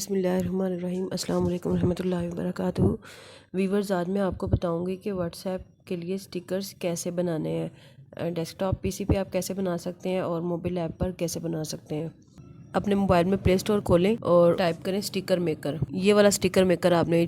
बिस्मिल्लाहिर्रहमानिर्रहीम अस्सलाम वालेकुम रहमतुल्लाहि व बरकातुहू। वीवर्स, आज मैं आपको बताऊंगी कि व्हाट्सएप के लिए स्टिकर्स कैसे बनाने हैं। डेस्कटॉप पीसी पे आप कैसे बना सकते हैं और मोबाइल ऐप पर कैसे बना सकते हैं। अपने मोबाइल में प्ले स्टोर खोलें और टाइप करें स्टिकर मेकर। ये वाला स्टिकर मेकर आपने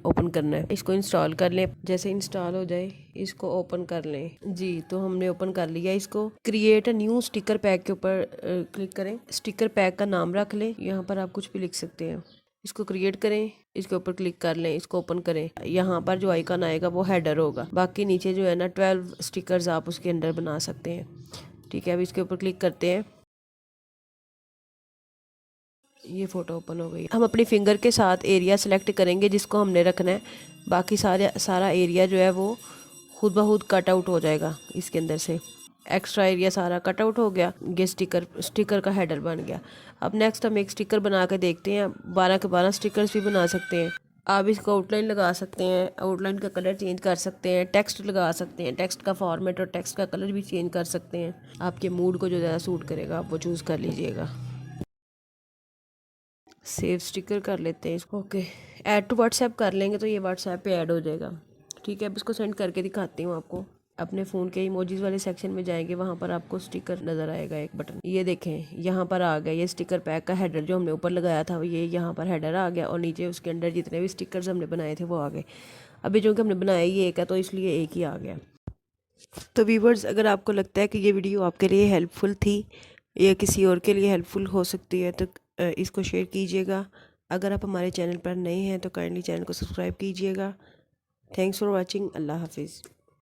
ओपन करना है। इसको इंस्टॉल कर लें। जैसे इंस्टॉल हो जाए इसको ओपन कर लें। जी, तो हमने ओपन कर लिया इसको। Create a new sticker pack के ऊपर क्लिक करें। स्टिकर पैक का नाम रख लें। यहाँ पर आप कुछ भी लिख सकते हैं। इसको क्रिएट करें, इसके ऊपर क्लिक कर लें, इसको ओपन करें। यहाँ पर जो आइकन आएगा वो हेडर होगा। बाकी नीचे जो है ना 12 स्टिकर्स आप उसके अंदर बना सकते हैं। ठीक है, अब इसके ऊपर क्लिक करते हैं। ये फ़ोटो ओपन हो गई। हम अपनी फिंगर के साथ एरिया सेलेक्ट करेंगे जिसको हमने रखना है। बाकी सारा एरिया जो है वो खुद ब खुद कट आउट हो जाएगा। इसके अंदर से एक्स्ट्रा एरिया सारा कट आउट हो गया। ये स्टिकर का हेडर बन गया। अब नेक्स्ट हम एक स्टिकर बना के देखते हैं। 12 के 12 स्टिकर्स भी बना सकते हैं। आप इसको आउटलाइन लगा सकते हैं, आउटलाइन का कलर चेंज कर सकते हैं, टेक्स्ट लगा सकते हैं, टेक्स्ट का फॉर्मेट और टेक्स्ट का कलर भी चेंज कर सकते हैं। आपके मूड को जो ज़्यादा सूट करेगा आप वो चूज़ कर लीजिएगा। सेव स्टिकर कर लेते हैं इसको। ओके, ऐड टू व्हाट्सएप कर लेंगे तो ये व्हाट्सएप पे ऐड हो जाएगा। ठीक है, अब इसको सेंड करके दिखाती हूँ आपको। अपने फ़ोन के इमोजीज वाले सेक्शन में जाएंगे, वहाँ पर आपको स्टिकर नज़र आएगा एक बटन। ये देखें, यहाँ पर आ गया ये स्टिकर पैक का हेडर जो हमने ऊपर लगाया था। ये यहाँ पर हेडर आ गया और नीचे उसके अंदर जितने भी स्टिकर्स हमने बनाए थे वो आ गए। अभी जो कि हमने बनाया ये एक है तो इसलिए एक ही आ गया। तो व्यूअर्स, अगर आपको लगता है कि ये वीडियो आपके लिए हेल्पफुल थी या किसी और के लिए हेल्पफुल हो सकती है तो इसको शेयर कीजिएगा। अगर आप हमारे चैनल पर नए हैं तो काइंडली चैनल को सब्सक्राइब कीजिएगा। Thanks for watching. अल्लाह हाफिज़।